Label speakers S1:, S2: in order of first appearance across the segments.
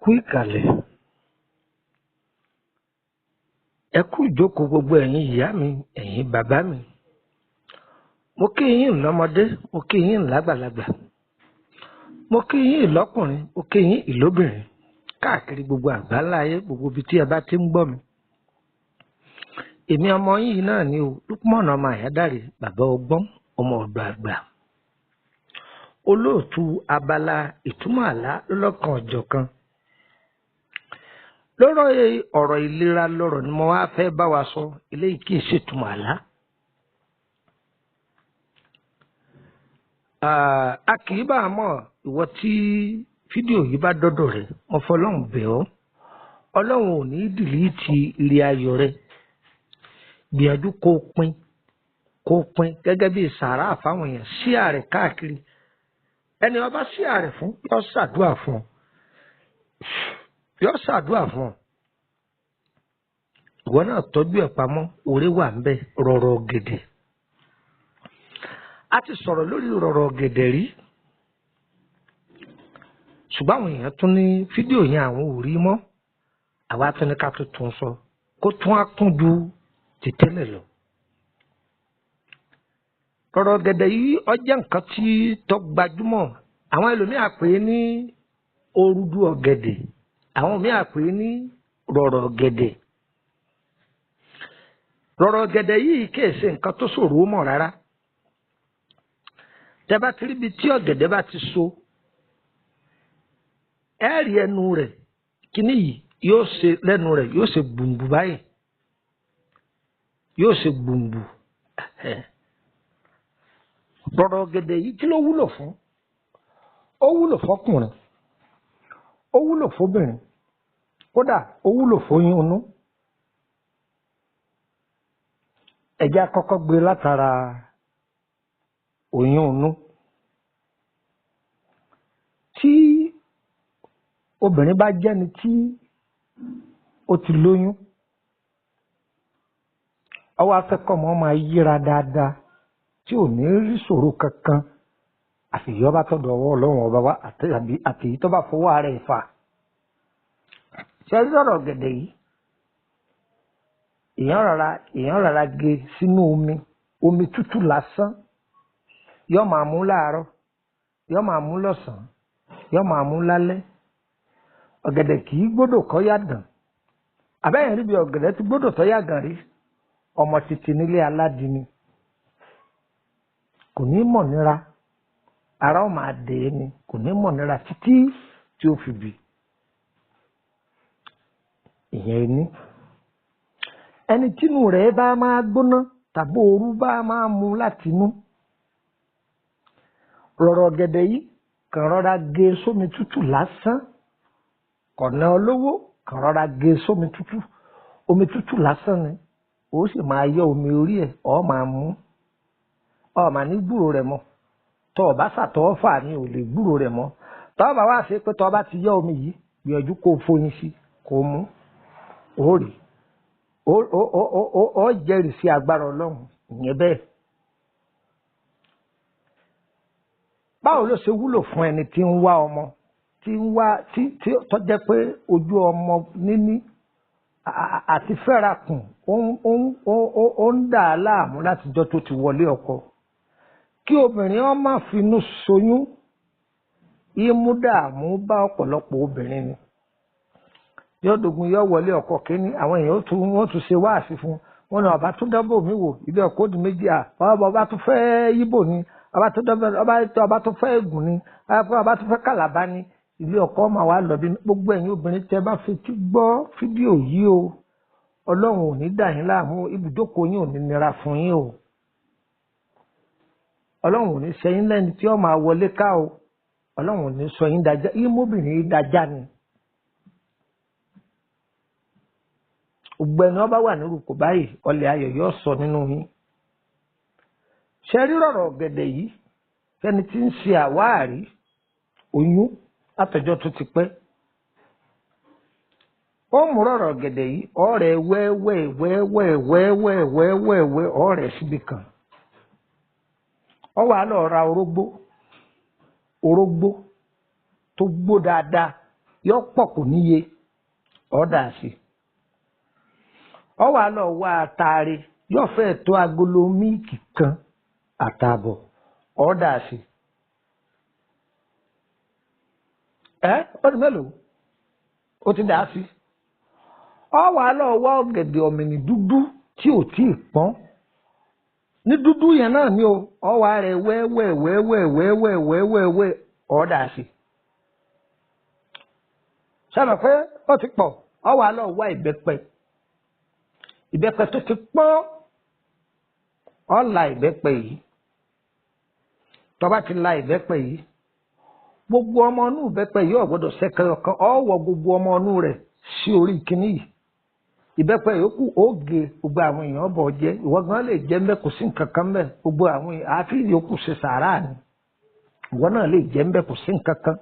S1: kú ìkàlẹ̀, ẹ kú ìjókòó gbogbo ẹ̀yin ìyá mi, ẹ̀yin bàbá mi. Mo kí yín lọ́mọdé, mo kí yín lágbàlagbà, mo kí yín lọ́kùnrin, mo kí yín lóbìnrin, káàkiri gbogbo àgbáńlá ayé, gbogbo ibi tí ẹ bá ti ń gbọ́ mi. Èmi ọmọ yín náà ni o, Lukman ọmọ Àyádáre, bàbá ọgbọ́n, ọmọ ọ̀dọ̀ àgbà. Olóòtú abala ìtumọ̀ àlá lọ́lọ́kan ọ̀jọ̀kan. Lọ́rọ̀ ọ̀rọ̀ ìlera lọ́rọ̀ ni mo wá fẹ́ bá wa sọ, eléyìí kì í ṣètumọ̀ àlá. A kì í bá a mọ̀ ìwọ tí fídíò yìí bá dọ́dọ̀ rẹ̀, mo fọlọ́run bẹ̀ ọ́. Ọlọ́run ò ní dìlítì ire ayọ̀ rẹ̀. Gbìyànjú kó pín gẹ́gẹ́ bí sàárà fáwọn èèyàn, ṣíà rẹ̀ káàkiri. Ẹni ó bá ṣíà rẹ̀ fún yóò ṣàdúà fún ọ. Ìwọ náà tọ́jú ẹ̀ pamọ́, oore wà ń bẹ. Rọ̀rọ̀ gẹ̀dẹ̀. A ti sọ̀rọ̀ lórí rọ̀rọ̀ gẹ̀dẹ̀ rí, ṣùgbọ́n àwọn èèyàn tún ní fídíò yẹn àwọn ò rí mọ́. Àwa tún ní ká tún sọ kó tún á kún ju ti tẹ́lẹ̀ lọ. Rọ̀rọ̀ gẹ̀dẹ̀ yìí ó jẹ́ nǹkan tí tó gbajúmọ̀. Àwọn ẹlòmíà pè é ní orúdú ọ̀gẹ̀dẹ̀, àwọn míà pè é ní rọ̀rọ̀ gẹ̀dẹ̀. Rọ̀rọ̀ gẹ̀dẹ̀ yìí kìí ṣe nǹkan tó ṣòro mọ̀ rárá. Tẹ́ bá ti rí ibi tí ọ̀gẹ̀dẹ̀ bá ti so, ẹ rí ẹnu rẹ̀, kíní yìí yóò ṣe lẹ́nu rẹ̀, yóò ṣe gbùngbù báyìí, yóò ṣe gbùngbù. Rọ̀rọ̀ gẹ̀dẹ̀ yìí kí ló wúlò fún? Ó wúlò fọkùnrin, ó wúlò fóbìnrin, kódà ó wúlò fóyún inú. Ẹ jẹ́ á kọ́kọ́ gbé látara oyún inú. Tí obìnrin bá jẹ́ni tí ó ti lóyún, ó wá fẹ́ kọ́mọ máa yíra dáadáa tí ò ní rí ṣòro kankan, àfìyọ́ bá tọ̀dọ̀ ọwọ́ Ọlọ́run ọba wa àti tó bá fọwọ́ ara ẹ̀ fà. Ṣé rí rọ̀rọ̀ gẹ̀dẹ̀ yìí? Èèyàn rárá gé sínú omi tútù lásán. Yọ́ máa mú láàárọ̀, yọ́ máa mú lọ́sàn-án, yọ́ máa mú lálẹ́. Ọ̀gẹ̀dẹ̀ kì í gbọ́dọ̀ kọ́ yàgàn. Àbẹ́yẹn rí bí ọ̀gẹ̀dẹ̀ ti gbọ́dọ̀ tọ́ yàgàn rí. Ọmọ títí nílé aládìní. Kò ní mọ̀ nira. Ara ó máa dè é ni. Kò ní mọ̀ nira títí tí ó fi bì. Ìyẹn ni. Ẹni tínú rẹ̀ bá máa gbóná tàbí ooru bá máa mú látinú. Rọ̀rọ̀ gẹ̀dẹ̀ yìí kàn rọra gé sómi tútù lásán. Kọ̀nà olówó kàn rọra gé sómi tútù. Omi tútù lásán ni. Ó sì máa yọ omi orí ẹ̀, ó máa mú. Ó máa ní gbúrò rẹ̀ mọ́. Tọ́ ọ bá ṣàtọ́ fà ní ò lè gbúrò rẹ̀ mọ́. Tọ́ bá wá ṣe pé tọ́ bá ti yọ omi yìí, gbìyànjú kó foyín sí, kó mú. Ó rí. Ó jẹ́rìí sí agbára Ọlọ́run, ìyẹn bẹ́ẹ̀. Báwo ló ṣe wúlò fún ẹni tí ń wá ọmọ, tó jẹ́ pé ojú ọmọ níní àti fẹ́rakùn ó ń dà á láàmú látijọ́ tó ti wọlé ọkọ. Kí obìnrin ó má finú ṣoyún, ìmú dààmú bá ọ̀pọ̀lọpọ̀ obìnrin ni. Yóò dogun yóò wọlé ọkọ kínní, àwọn èèyàn wọ́n tún ṣe wáàsí fún wọn náà. Ọba tún dábò mí wò, ilé ọkọ di méjì ọba tún fẹ́ yíbò ni, ọba tún fẹ́ ègùn ni, ọba tún fẹ́ kàlàbá ni. Ilé ọkọ máa wá lọ bí. Gbogbo ẹ̀yin obìnrin tẹ́ bá fetí gbọ́ fídíò yìí o, Ọlọ́run ò ní dà yín láàmú, ibùjókòó yín ò ní nira fún yín o. Ọlọ́run ò ní ṣe yín lẹ́ni tí ó máa wọlé ká o. Ọlọ́run ò ní sọ yín dájá, yín mọ́bìnrin dájá ni. Ògbẹ́ni ọba wà nírúkọ báyìí, ọlẹ̀ ayọ̀ yóò sọ nínú yín. Ṣé rí rọ̀rọ̀ gẹ̀dẹ̀ yìí? Fẹ́ni tí ń ṣe àwáàrí oyún látọjọ́ tó ti pẹ́. Ó mú rọ̀rọ̀ gẹ̀dẹ̀ yìí, ọ̀rẹ́ wẹ́wẹ́ ọ̀rẹ́ síbi kan. Ó wá lọ ra orógbó tó gbó dáadáa. yóò pọ̀ kò níye ọ̀dà sí ọ wà lọ wá àtàrí yóò fẹ́ tó agolo míìkì kan àtààbọ̀ ọ̀dà sí ó di mélòó ó ti dà sí ọ wà lọ wá ọ̀gẹ̀dẹ̀ ọ̀mìnì dúdú tí ò tí ì pọ́n ní dúdú yẹn náà ni ọ wà rẹ̀ wẹ́wẹ́wẹ́wẹ́wẹ́wẹ́wẹ́ ọ̀dà sí sábà pé ó ti pọ̀ ọ wà lọ wá ìbẹ́pẹ tó ti pọ́n ọ la ìbẹ́pẹ yìí tó bá ti la ìbẹ́pẹ yìí gbogbo ọmọ inú ìbẹ́pẹ yìí ò gbọ́dọ̀ ṣẹ́kẹ́ ọ̀kan ọ wọ gbogbo ọmọ inú rẹ̀ sí orí kínní yìí ìbẹ́pẹ yòókù ó gé gbogbo àwọn èèyàn bọ̀ jẹ́ ìwọ gan lè jẹ́ mbẹ́ kò sí nǹkan kan mbẹ́ gbogbo àwọn àfi yòókù ṣe sàárà ni ìwọ náà lè jẹ́ mbẹ́ kò sí nǹkan kan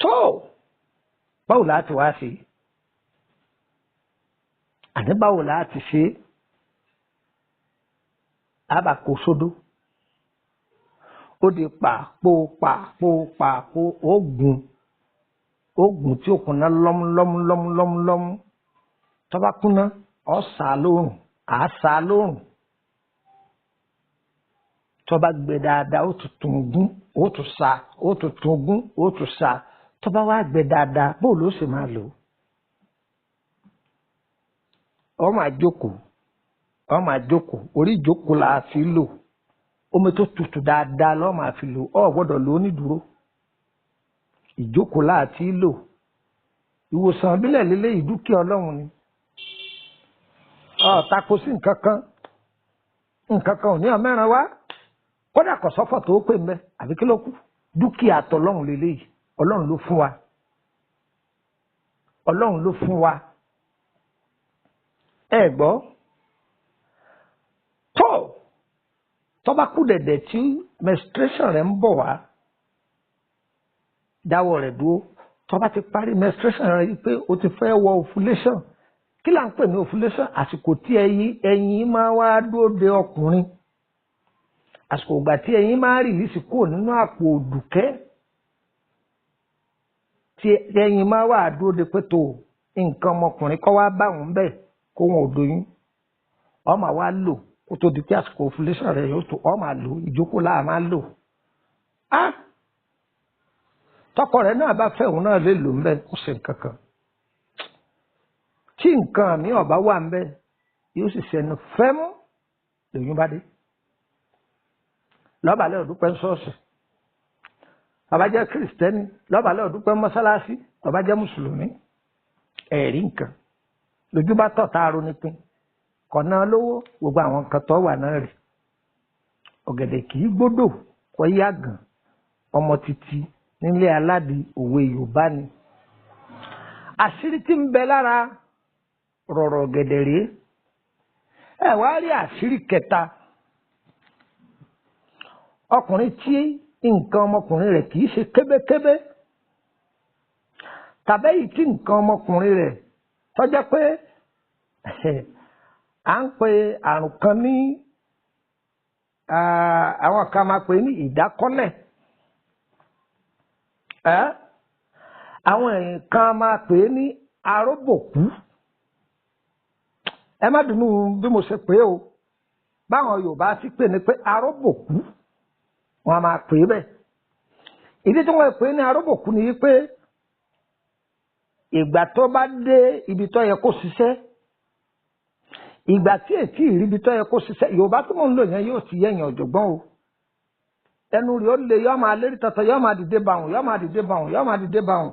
S1: tó báwo láti wá sí àní báwo láti ṣe àbàkó sódó ó di pàpò oògùn tí ó kùnà lọ́mú tó bá kúnná ọ sá lóòrùn à sá lóòrùn tó bá gbẹ dáadáa ó tún gún ó tún sá ó tún gún ó tún sá tó bá wá gbẹ dáadáa bó ló sì máa lò ọ máa jókòó orí ìjókòó la fi lò omi tó tutù dáadáa lọ́ọ́ máa fi lò ọ gbọ́dọ̀ lò ó ní dúró ìjókòó láti lò ìwòsàn ìbílẹ̀ lélẹ́ ìdúkìá ọlọ́run ni tako sí nǹkan kan ò ní ọmẹ́ran wá kódà kò sọ́fọ̀ tó pè mẹ́ àbí kí ló kù dúkìá tọlọ́run lélẹ́yìí ọlọ́run ló fún wa ẹ gbọ́ tó bá kú dẹ̀dẹ̀ tí menstruation rẹ̀ ń bọ̀ wá dáwọ́ rẹ̀ dúró tó bá ti parí menstruation rẹ̀ yìí pé o ti fẹ́ wọ ovulation kí là ń pè ní ovulation àsìkò tí ẹyin máa wá dúró de ọkùnrin àsìkò ìgbà tí ẹyin máa rìlísì kúrò nínú àpò òdùkẹ́ tí ẹyin máa wá dúró de pé tó nǹkan ọmọkùnrin kọ́ wá bá wọn bẹ́ẹ̀ kó wọn ò doyún ọ máa wá lò kó tó di pé àsìkò ovulation rẹ̀ yóò tó ọ máa lò ìjókòó láà máa lò tọkọ rẹ̀ náà bá fẹ́ òun náà lè lò ń bẹ kó ṣe nǹkan kan tí nǹkan mi ọba wà ń bẹ yóò sì ṣẹnu fẹ́mú lòyún bá dé lọ́bàálẹ̀ òdúpẹ́ ṣọ́ọ̀ṣì ọba jẹ́ kìrìsìtẹ́nì lọ́bàálẹ̀ òdúpẹ́ mọ́sálásí ọba jẹ́ mùsùlùmí ẹ̀rí nǹkan lójú bá tọ̀ tá a ronú pín kọ̀nà lówó gbogbo àwọn nǹkan tó wà náà rè ọ̀gẹ̀dẹ̀ kì í gbódò kọ́ yàgàn ọmọ títí nílé aládì òwe Yorùbá ni àṣírí tí ń bẹ lára rọ̀rọ̀ ọ̀gẹ̀dẹ̀ rèé ẹ wá rí àṣírí kẹta ọkùnrin tí nǹkan ọmọkùnrin rẹ̀ kì í ṣe kébékébé tàbẹ́yìí tí nǹkan ọmọkùnrin rẹ̀ tó jẹ́ pé à ń pe àrùn kan ní àwọn kan máa pè ní ìdákọ́lẹ̀ àwọn kan máa pè ní aróbòkú ẹ má dùnú bí mo ṣe pè o báwọn Yorùbá ti pè ní pé aróbòkú wọn máa pè é bẹ́ẹ̀ ìdí tí wọ́n pè ní aróbòkú ni wípé ìgbà tó bá dé ibi tó yẹ kó ṣiṣẹ́ ìgbà tí ètí ìríbi tó yẹ kó ṣiṣẹ́ Yorùbá tó mọ̀ ń lò yẹn yóò ti yẹ̀yàn ọ̀jọ̀gbọ́n o ẹnu rẹ̀ ó lè yọ́ máa lérí tọ̀tọ̀ yọ́ máa dìde bàwùn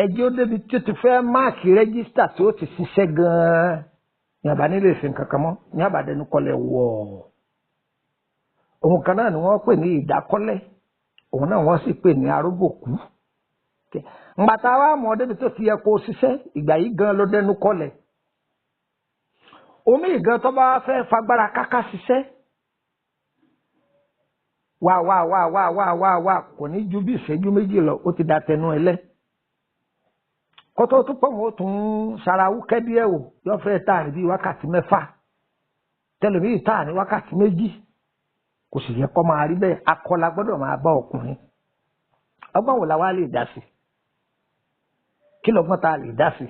S1: ẹjẹ́ ó débi tí ó ti fẹ́ máàkì rẹ́gísítà tí ó ti ṣiṣẹ́ gan-an ní àbá nílé ìsìn kankan mọ́ ní àbàdẹnu kọlẹ̀ wọ̀ òun kan náà ni wọ́n pè ní ìdákọ́lẹ̀ òun náà wọ́n sì pè ní arógbòkú ngbàtà wa mọ̀ débi tó ti yẹ kó ṣiṣẹ́ ìgbà yìí gan ló dẹnu kọlẹ̀ omi ìgan tó bá fẹ́ fagbára káká ṣiṣẹ́ wá kò ní ju bí ìṣẹ́jú méjì lọ ó ti da tẹnu ẹlẹ́ kótó tó pọ̀ mọ́ tún ṣarawú kẹ́díẹ̀ wò yóò fẹ́ tà ní bí wákàtí 6 tẹlifíì tà ní wákàtí 2 kò sì yẹ kó máa rí bẹ́ẹ̀ akọlà gbọ́dọ̀ máa bá ọkùnrin ọgbọ́n wò la wá lè dá sí kí lọ́gbọ́n tá a lè dá sí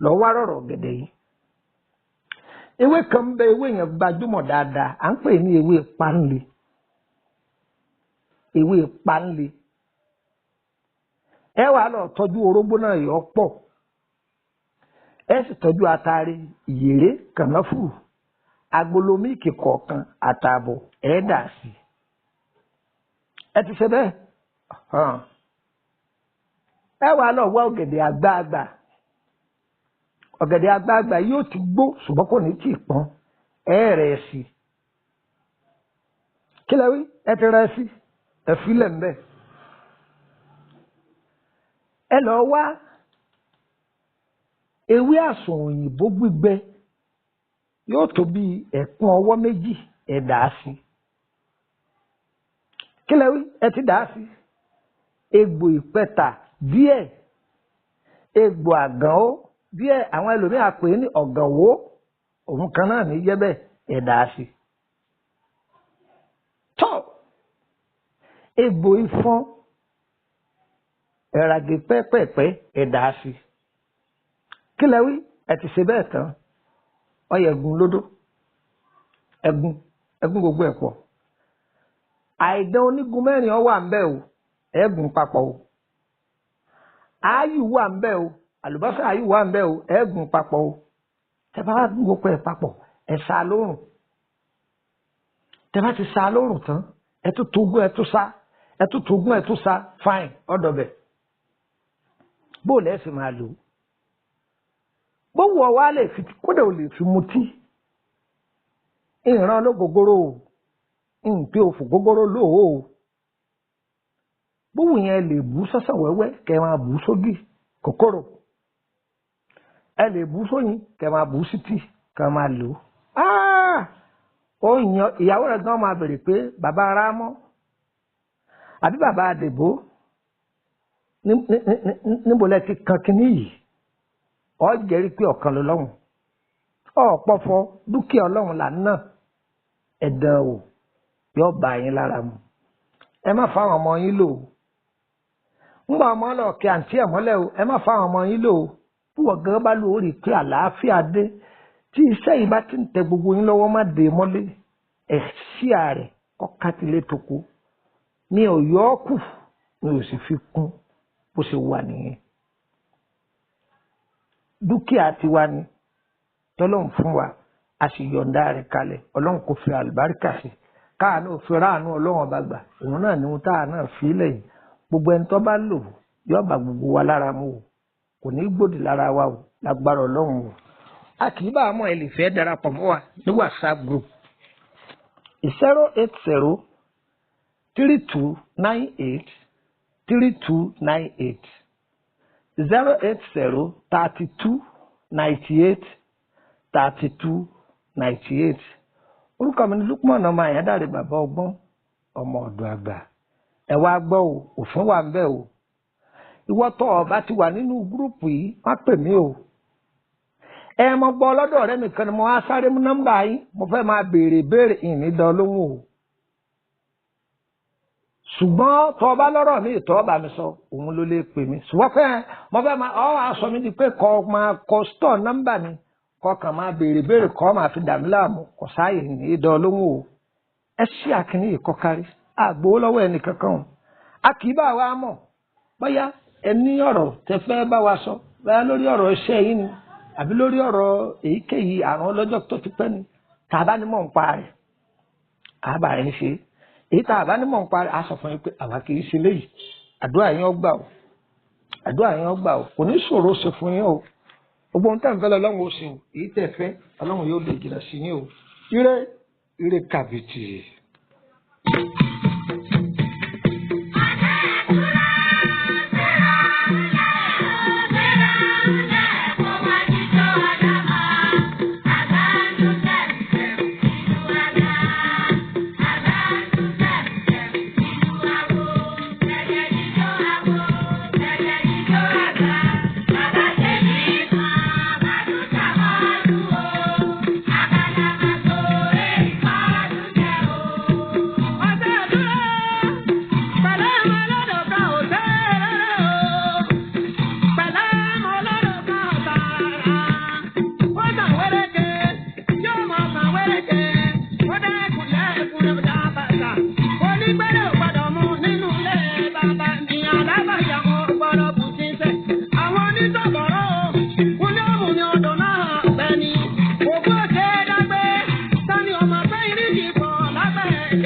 S1: lọ wá rọ̀rọ̀ ọ̀gẹ̀dẹ̀ yìí. Ewé kan ń bẹ, ewé yẹn gbajúmọ̀ dáadáa, à ń pè ní ewé páńle. Ewé páńle. Ẹ wàá lọ tọ́jú orógbó náà yọ pọ̀. Ẹ sì tọ́jú atare, ìyèré, kànáfùrù, agolo míìkì kọ̀ọ̀kan àtààbọ̀ ẹ dà sí. Ẹ ti ṣe bẹ́ẹ̀. Ẹ wàá lọ wá ọ̀gẹ̀dẹ̀ àgbààgbà. Ọ̀gẹ̀dẹ̀ àgbààgbà yóò ti gbó ṣùgbọ́n kò ní tí ì pọ́n. Ẹ rẹ̀ sí. Kí lẹ wí? Ẹ ti rẹ̀ sí. Ẹ filẹ̀ ń bẹ̀. Ẹ lọ wá ewé àsùn òyìnbó gbígbẹ yóò tó bí ẹ̀kún ọwọ́ méjì ẹ dà á sí. Kí lẹ wí? Ẹ ti dà á sí. Egbò ìpẹta díẹ̀, egbò àgànó díẹ̀, àwọn ẹlòmíràn pè é ní ọ̀gànwó, òun kan náà ní jẹ́ bẹ́ẹ̀ ẹ dà á sí. Tọ́ egbò ìfọ́n ẹ̀ràgè pẹ́pẹ́pẹ́ ẹ dà á sí. Kí lẹ wí? Ẹ ti ṣe bẹ́ẹ̀ tán. Ọyẹ ẹ̀gún lódó, ẹ̀gún gbogbo ẹ̀ pọ̀. Àìdán onígun mẹ́rin ọ wà ń bẹ̀ o, ẹ̀gún papọ̀ o. Áyù wà ń bẹ̀ o, àlùbọ́sà áyù wà ń bẹ̀ o, ẹ̀gún papọ̀ o. Tẹ bá gún gbogbo ẹ̀ papọ̀, ẹ sá lórùn. Tẹ bá ti sá lórùn tán, ẹ tún togún ẹ tún sá, ẹ tún togún ẹ tún sá, fine, ọ̀dọ̀ bẹ̀. Bóòlù ẹ̀ sì máa lò ó. Gbówó ọwá lè fi kódà ò lè fi mutí. Ìran ológogoro o, ìpè òfò gógóró lóò o. Gbówó yẹn lè bú sọ́sọ̀ wẹ́wẹ́ kẹ́ máa bú sógì kòkòrò. Ẹ lè bú sóyin kẹ́ máa bú sí tíì kẹ́ máa lò ó. Ó yan ìyàwó rẹ̀ gan máa bèrè pé bàbá ara mọ́ àbí bàbá àdèbó níbo lẹ ti kan kínní yìí. Ọ jẹ́rìí pé ọ̀kan lọ́lọ́run. Ọ̀pọ̀fọ́ dúkìá ọlọ́run là ń ná. Ẹ̀dán o yóò bá yín lára mu. Ẹ má fáwọn ọmọ yín lò ó. Ńgbà ọmọ ọlọ́ọ̀kẹ́ àǹtí ẹ̀ mọ́lẹ̀ o, ẹ má fáwọn ọmọ yín lò ó. Púpọ̀ gan bá lò ó rí i pé àlàáfíà dé. Tí iṣẹ́ yìí bá ti ń tẹ gbogbo yín lọ́wọ́ má dé mọ́lé. Ẹ sí ààrẹ kọ́ká tilé toko. Mi ò yọ ọ́ kù, mi ò sì fi kún bó ṣe wà nìyẹn. Dúkìá tiwa ni tọ́lọ́run fún wa, a sì yọ̀ǹda rẹ̀ kalẹ̀. Ọlọ́run kò fi àlùbáríkà sí. Káàánú fi ráàánú ọlọ́run ọba gbà. Òun náà ni ohun táà náà fi lẹ́yìn. Gbogbo ẹni tó bá lò yóò bá gbogbo wa lára mu o. Kò ní gbòdì lára wa o, lágbára ọlọ́run o. A kì í bá àmọ́ ẹ lè fẹ́ darapọ̀ mọ́ wa ní WhatsApp group 080 3298 3298 080 32 98 32 98. Orúkọ mi ni Lukman ọmọ Àyándàrè bàbá ọgbọ́n ọmọ ọ̀dọ̀ àgbà. Ẹ wá gbọ́ o, òfin wà ń bẹ̀ o. Ìwọ tó o bá ti wà nínú gúrùpù yìí, má pè mí o. Ẹ mọ gbọ́ lọ́dọ̀ ọ̀rẹ́ mi kan ni mo á sáré mú nọ́mbà yín, mo fẹ́ máa béèrè ìní dán lóhùn o. Ṣùgbọ́n tó o bá lọ́rọ̀ mi ìtọ́ bá mi sọ, òun ló lè pè mí. Ṣùgbọ́n pé mo fẹ́ máa aṣọ mi di pé kọ́ máa kọ stọ̀ nọ́mbà mi, kọ́ kàn máa béèrè kọ́ máa fi dàmí láàmú, kò sáàyè ní dán lóhùn o. Ẹ ṣí àkíní yìí kọ́ kárí, àgbò lọ́wọ́ ẹnì kankan o. A kì í bá wa mọ̀, bóyá ẹ ní ọ̀rọ̀ tẹ fẹ́ bá wa sọ, bóyá lórí ọ̀rọ̀ iṣẹ́ yín ni, àbí lórí ọ̀rọ̀ èyíkéyìí àrùn ọlọ́jọ́ tó ti pẹ́ ni, tàbá ní mọ̀ ń pa rẹ̀, àbá rẹ̀ ń ṣe é. Èyí tá a bá ní mọ̀ ń parí, a sọ fún yín pé àwa kì í ṣe léyìí. Àdúrà yín ó gbà o. Àdúrà yín ó gbà o. Kò ní ṣòro ṣe fún yín o. Gbogbo ohun tẹ́ ń fẹ́ lọ Ọlọ́run ó ṣe o. Èyí tẹ́ fẹ́ Ọlọ́run yóò lè jìnnà sí yín o. Ire kàbìtì.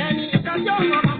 S2: ẹni kájọ́ ọmọ